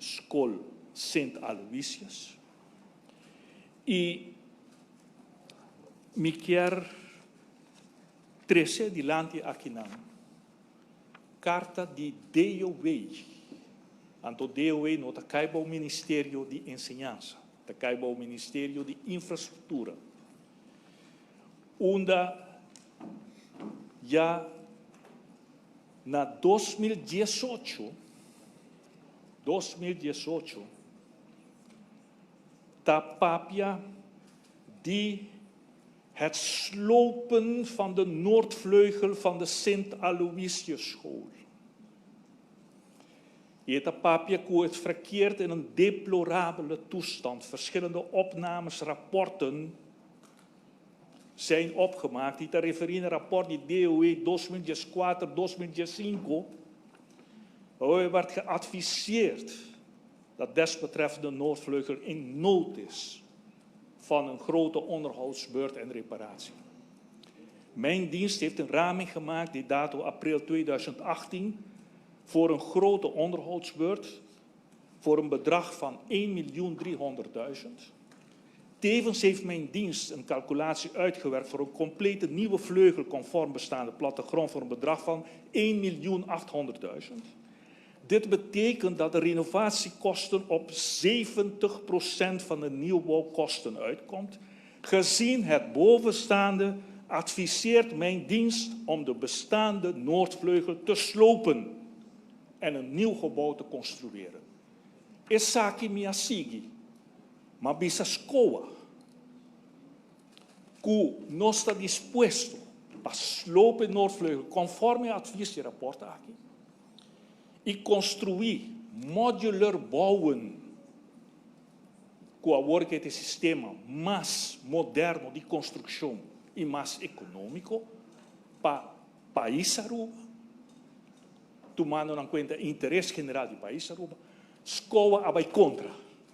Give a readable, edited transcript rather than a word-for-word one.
School St. Aloysius. E me quer trazer adiante aqui na carta de DOE. Anto DOE não está caiba o Ministério de Ensinança, está caiba o Ministério de Infraestrutura. Onde já na 2018, está papia de het slopen van de Noordvleugel van de St. Aloysius School. Het papia is verkeerd in een deplorabele toestand. Verschillende opnames, rapporten zijn opgemaakt. Die te refereren rapport die DOE 2004-2005. Er werd geadviseerd dat desbetreffende Noordvleugel in nood is van een grote onderhoudsbeurt en reparatie. Mijn dienst heeft een raming gemaakt die dato april 2018 voor een grote onderhoudsbeurt voor een bedrag van 1.300.000. Tevens heeft mijn dienst een calculatie uitgewerkt voor een complete nieuwe vleugel conform bestaande plattegrond voor een bedrag van 1.800.000. Dit betekent dat de renovatiekosten op 70% van de nieuwbouwkosten uitkomt. Gezien het bovenstaande adviseert mijn dienst om de bestaande Noordvleugel te slopen en een nieuw gebouw te construeren. Isaki Miyashigi, maar bisa escola, que não está disposto para slopen Noordvleugel, conforme o advies de rapport aqui, e construir modular bouwen, com agora que este sistema mais moderno de construção e mais econômico para país Aruba, tomando em conta o interesse general do país Aruba, escola abai contra.